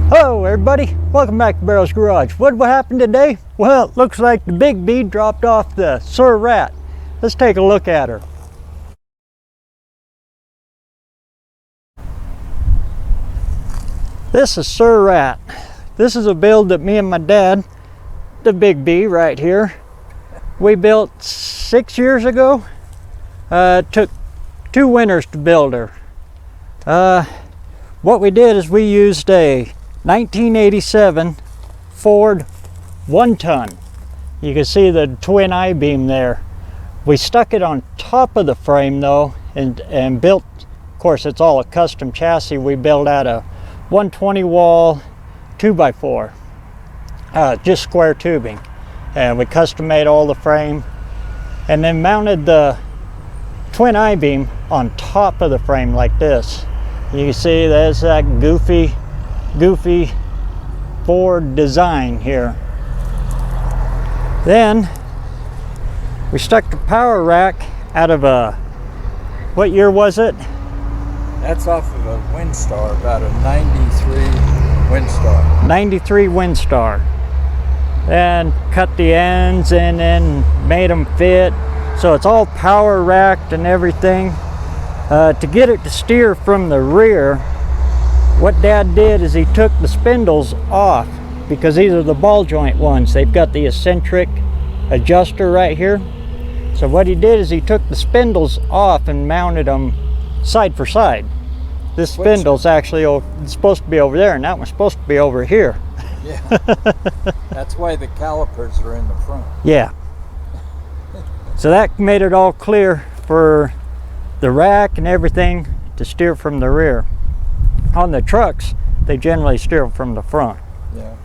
Hello everybody, welcome back to BareRose Garage. What happened today? Well, it looks like the big bee dropped off the Sir Rat. Let's take a look at her. This is Sir Rat. This is a build that me and my dad, the big bee right here, we built 6 years ago. It took 2 winters to build her. What we did is we used a 1987 Ford 1-ton. You can see the twin I-beam there. We stuck it on top of the frame though and built, of course it's all a custom chassis, we built out a 120 wall 2x4, just square tubing. And we custom made all the frame and then mounted the twin I-beam on top of the frame like this. You can see there's that goofy Ford design here. Then we stuck the power rack out of a, what year was it? That's off of a Windstar, about a 93 Windstar. 93 Windstar. And cut the ends and then made them fit. So it's all power racked and everything. To get it to steer from the rear, what Dad did is he took the spindles off because these are the ball joint ones. They've got the eccentric adjuster right here. So what he did is he took the spindles off and mounted them side for side. This spindle's actually supposed to be over there and that one's supposed to be over here. Yeah, that's why the calipers are in the front. Yeah. So that made it all clear for the rack and everything to steer from the rear. On the trucks, they generally steer from the front. Yeah.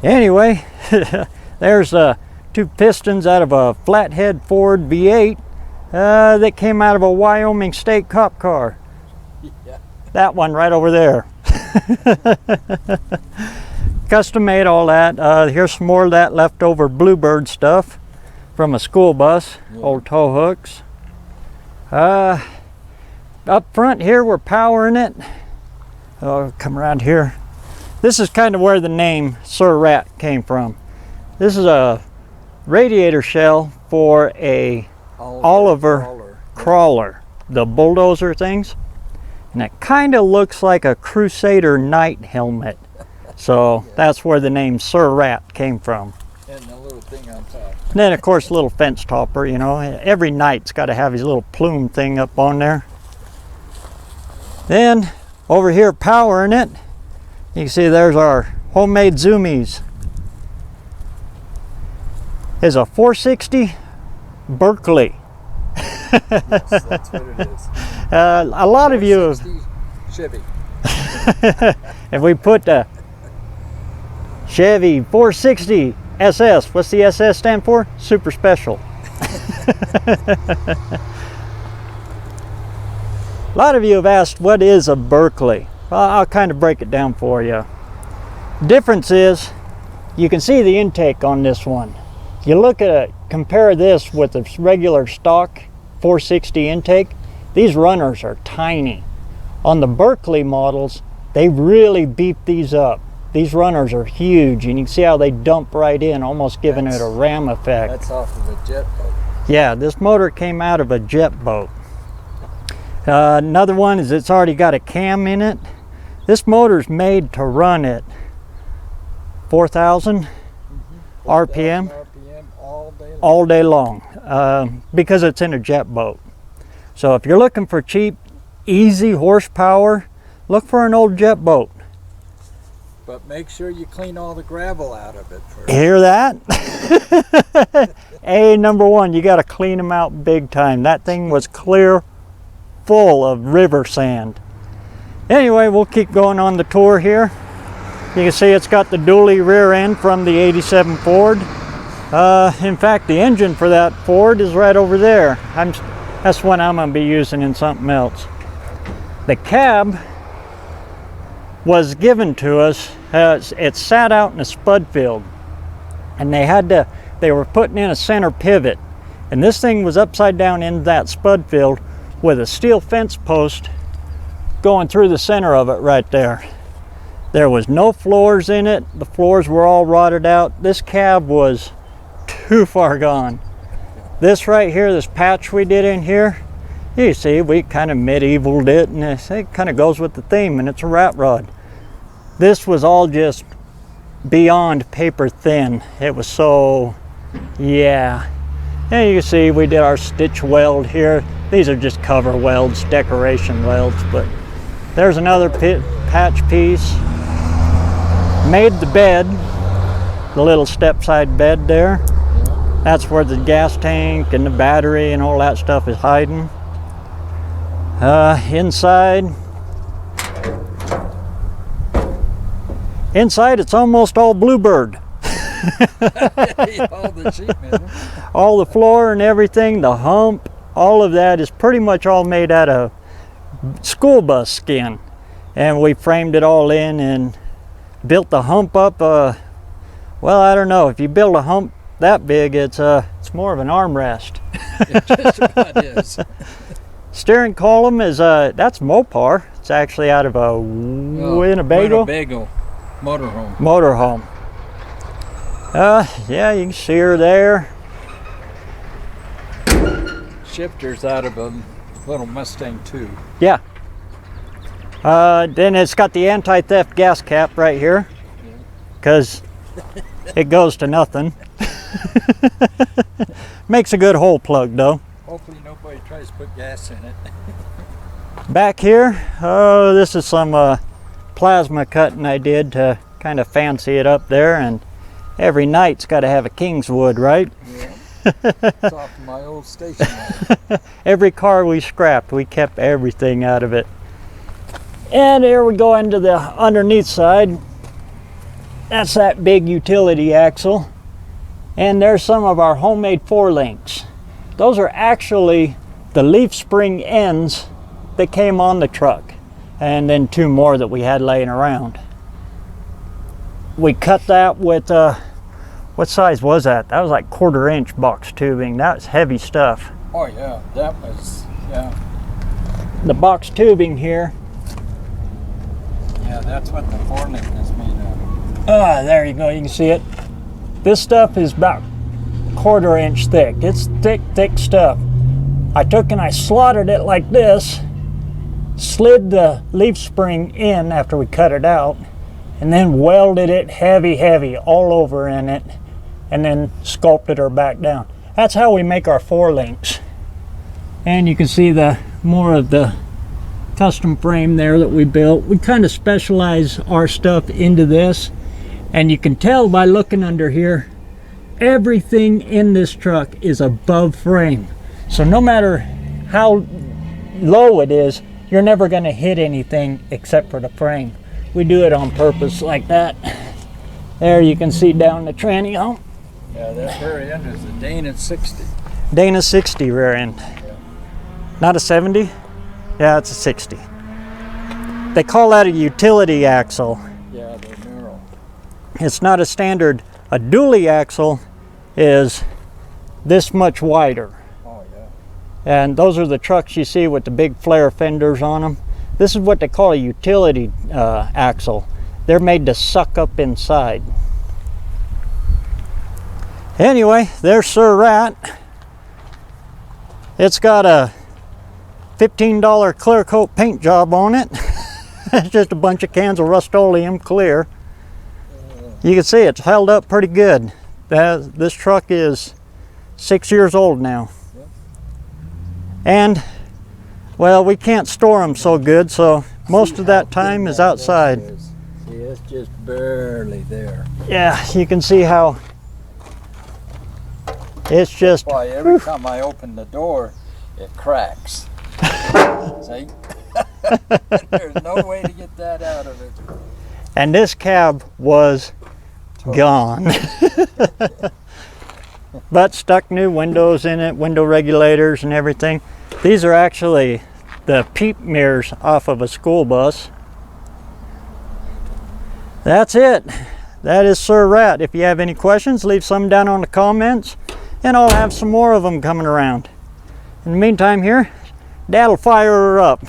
Anyway, there's 2 pistons out of a flathead Ford V8 that came out of a Wyoming state cop car. Yeah. That one right over there. Custom made all that. Here's some more of that leftover Bluebird stuff from a school bus, yeah. Old tow hooks. Up front here we're powering it. Oh, come around here. This is kind of where the name Sir Rat came from. This is a radiator shell for a Oliver crawler, the bulldozer things. And it kind of looks like a Crusader knight helmet. So yeah. That's where the name Sir Rat came from. And the little thing on top. And then of course a little fence topper, you know. Every knight's got to have his little plume thing up on there. Then over here powering it, you can see there's our homemade zoomies. It's a 460 Berkley. Yes, that's what it is. A lot of you Chevy. If we put the Chevy 460 SS, what's the SS stand for? Super Special. A lot of you have asked, what is a Berkley? Well, I'll kind of break it down for you. Difference is, you can see the intake on this one. You look at it, compare this with the regular stock 460 intake, these runners are tiny. On the Berkley models, they really beef these up. These runners are huge, and you can see how they dump right in, almost giving it a ram effect. That's off of a jet boat. Yeah, this motor came out of a jet boat. Another one is it's already got a cam in it. This motor's made to run at 4,000 RPM all day long because it's in a jet boat. So if you're looking for cheap, easy horsepower, look for an old jet boat. But make sure you clean all the gravel out of it first. Hear that? Number 1, you got to clean them out big time. That thing was clear full of river sand. Anyway, we'll keep going on the tour here. You can see it's got the dually rear end from the 87 Ford. In fact, the engine for that Ford is right over there. That's what I'm going to be using in something else. The cab was given to us. It sat out in a spud field, and they were putting in a center pivot, and this thing was upside down in that spud field with a steel fence post going through the center of it right there. There was no floors in it. The floors were all rotted out. This cab was too far gone. This right here, this patch we did in here, you see, we kind of medievaled it, and it kind of goes with the theme, and it's a rat rod. This was all just beyond paper thin. It was so, yeah. And you can see we did our stitch weld here. These are just cover welds, decoration welds, but there's another patch piece. Made the bed, the little step side bed there. That's where the gas tank and the battery and all that stuff is hiding. Inside it's almost all bluebird. All the sheet metal. All the floor and everything, the hump, all of that is pretty much all made out of school bus skin. And we framed it all in and built the hump up. Well, I don't know, if you build a hump that big, it's more of an armrest. It just about is. Steering column is that's Mopar. It's actually out of a Winnebago motorhome. Yeah, you can see her there. Shifter's out of a little Mustang too. Yeah. Then it's got the anti-theft gas cap right here, because it goes to nothing. Makes a good hole plug though. Hopefully nobody tries to put gas in it. Back here, oh, this is some plasma cutting I did to kind of fancy it up there, and every night's got to have a Kingswood, right? Yeah. It's off my old station wagon. Every car we scrapped, we kept everything out of it. And here we go into the underneath side. That's that big utility axle. And there's some of our homemade four links. Those are actually the leaf spring ends that came on the truck, and then two more that we had laying around. We cut that with what size was that? That was like 1/4 inch box tubing. That's heavy stuff. Oh yeah, that was, yeah. The box tubing here. Yeah, that's what the forelink is made of. There you go, you can see it. This stuff is about 1/4 inch thick. It's thick stuff. I took and I slotted it like this, slid the leaf spring in after we cut it out, and then welded it heavy all over in it, and then sculpted her back down. That's how we make our four links. And you can see the more of the custom frame there that we built. We kind of specialize our stuff into this, and you can tell by looking under here, everything in this truck is above frame. So no matter how low it is, you're never going to hit anything except for the frame. We do it on purpose like that. There you can see down the tranny hump. Yeah, that rear end is a Dana 60. Dana 60 rear end. Yeah. Not a 70? Yeah, it's a 60. They call that a utility axle. Yeah, they're narrow. It's not a standard. A dually axle is this much wider. Oh yeah. And those are the trucks you see with the big flare fenders on them. This is what they call a utility axle. They're made to suck up inside. Anyway, there's Sir Rat. It's got a $15 clear coat paint job on it. It's just a bunch of cans of Rust-Oleum clear. You can see it's held up pretty good. This truck is 6 years old now. Yep. And, well, we can't store them so good, so most of that time is outside. See, it's just barely there. Yeah, you can see how it's just... Why, every time I open the door, it cracks. See? There's no way to get that out of it. And this cab was gone. But stuck new windows in it, window regulators and everything. These are actually the peep mirrors off of a school bus. That's it. That is Sir Rat. If you have any questions, leave some down on the comments, and I'll have some more of them coming around. In the meantime here, Dad'll fire her up.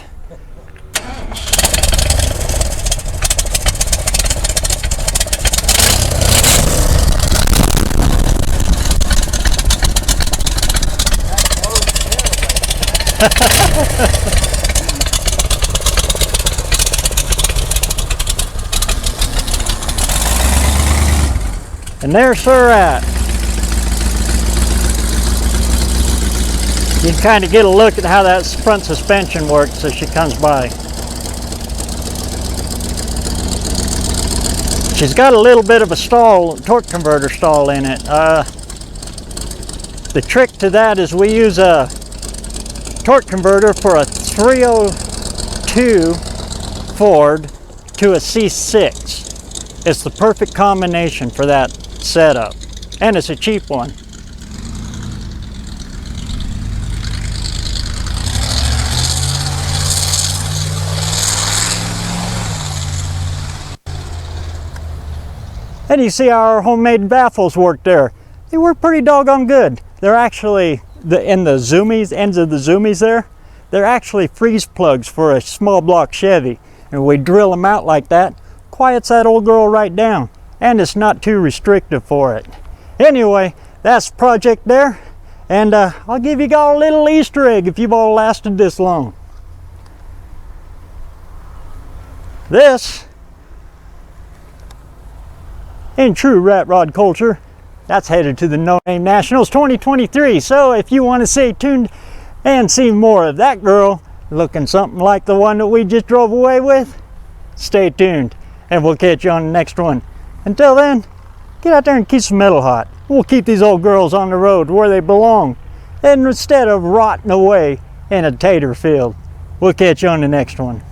And there's Sir at. You can kind of get a look at how that front suspension works as she comes by. She's got a little bit of a stall, torque converter stall in it. The trick to that is we use a torque converter for a 302 Ford to a C6. It's the perfect combination for that setup, and it's a cheap one. And you see our homemade baffles work there. They work pretty doggone good. They're actually, in the zoomies, ends of the zoomies there, they're actually freeze plugs for a small block Chevy. And we drill them out like that, quiets that old girl right down. And it's not too restrictive for it. Anyway, that's the project there. And I'll give you all a little Easter egg if you've all lasted this long. This, in true rat rod culture, that's headed to the No Name Nationals 2023. So if you want to stay tuned and see more of that girl looking something like the one that we just drove away with, stay tuned and we'll catch you on the next one. Until then, get out there and keep some metal hot. We'll keep these old girls on the road where they belong, and instead of rotting away in a tater field. We'll catch you on the next one.